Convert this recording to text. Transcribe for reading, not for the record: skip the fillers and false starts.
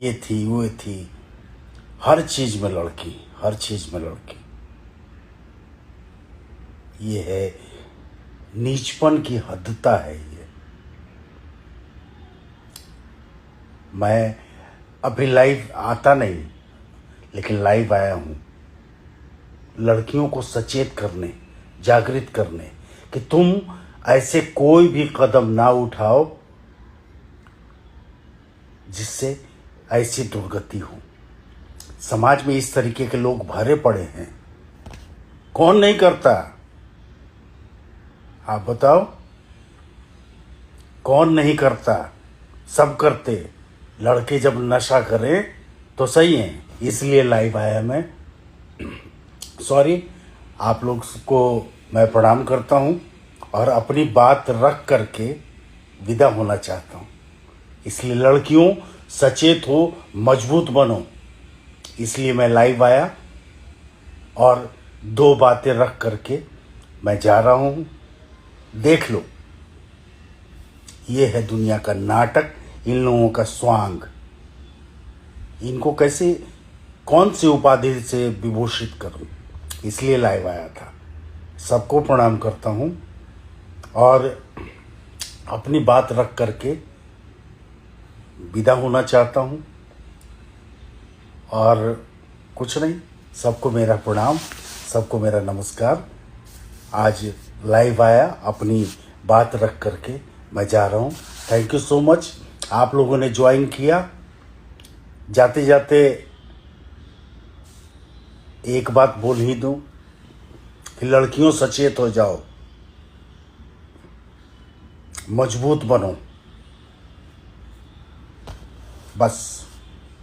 ये थी वो थी, हर चीज में लड़की, हर चीज में लड़की। ये है नीचपन की हदता है ये। मैं अभी लाइव आता नहीं, लेकिन लाइव आया हूं लड़कियों को सचेत करने, जागृत करने कि तुम ऐसे कोई भी कदम ना उठाओ जिससे ऐसी दुर्गति हो। समाज में इस तरीके के लोग भरे पड़े हैं, कौन नहीं करता? आप बताओ, कौन नहीं करता? सब करते। लड़के जब नशा करें तो सही है, इसलिए लाइव आया मैं। सॉरी, आप लोग को मैं प्रणाम करता हूं और अपनी बात रख करके विदा होना चाहता हूं। इसलिए लड़कियों सचेत हो, मजबूत बनो, इसलिए मैं लाइव आया और दो बातें रख करके मैं जा रहा हूं। देख लो, ये है दुनिया का नाटक, इन लोगों का स्वांग। इनको कैसे, कौन सी उपाधि से विभूषित करूं, इसलिए लाइव आया था। सबको प्रणाम करता हूं और अपनी बात रख करके विदा होना चाहता हूं। और कुछ नहीं, सबको मेरा प्रणाम, सबको मेरा नमस्कार। आज लाइव आया, अपनी बात रख करके मैं जा रहा हूं। थैंक यू सो मच, आप लोगों ने ज्वाइन किया। जाते जाते एक बात बोल ही दूं कि लड़कियों सचेत हो जाओ, मजबूत बनो, बस।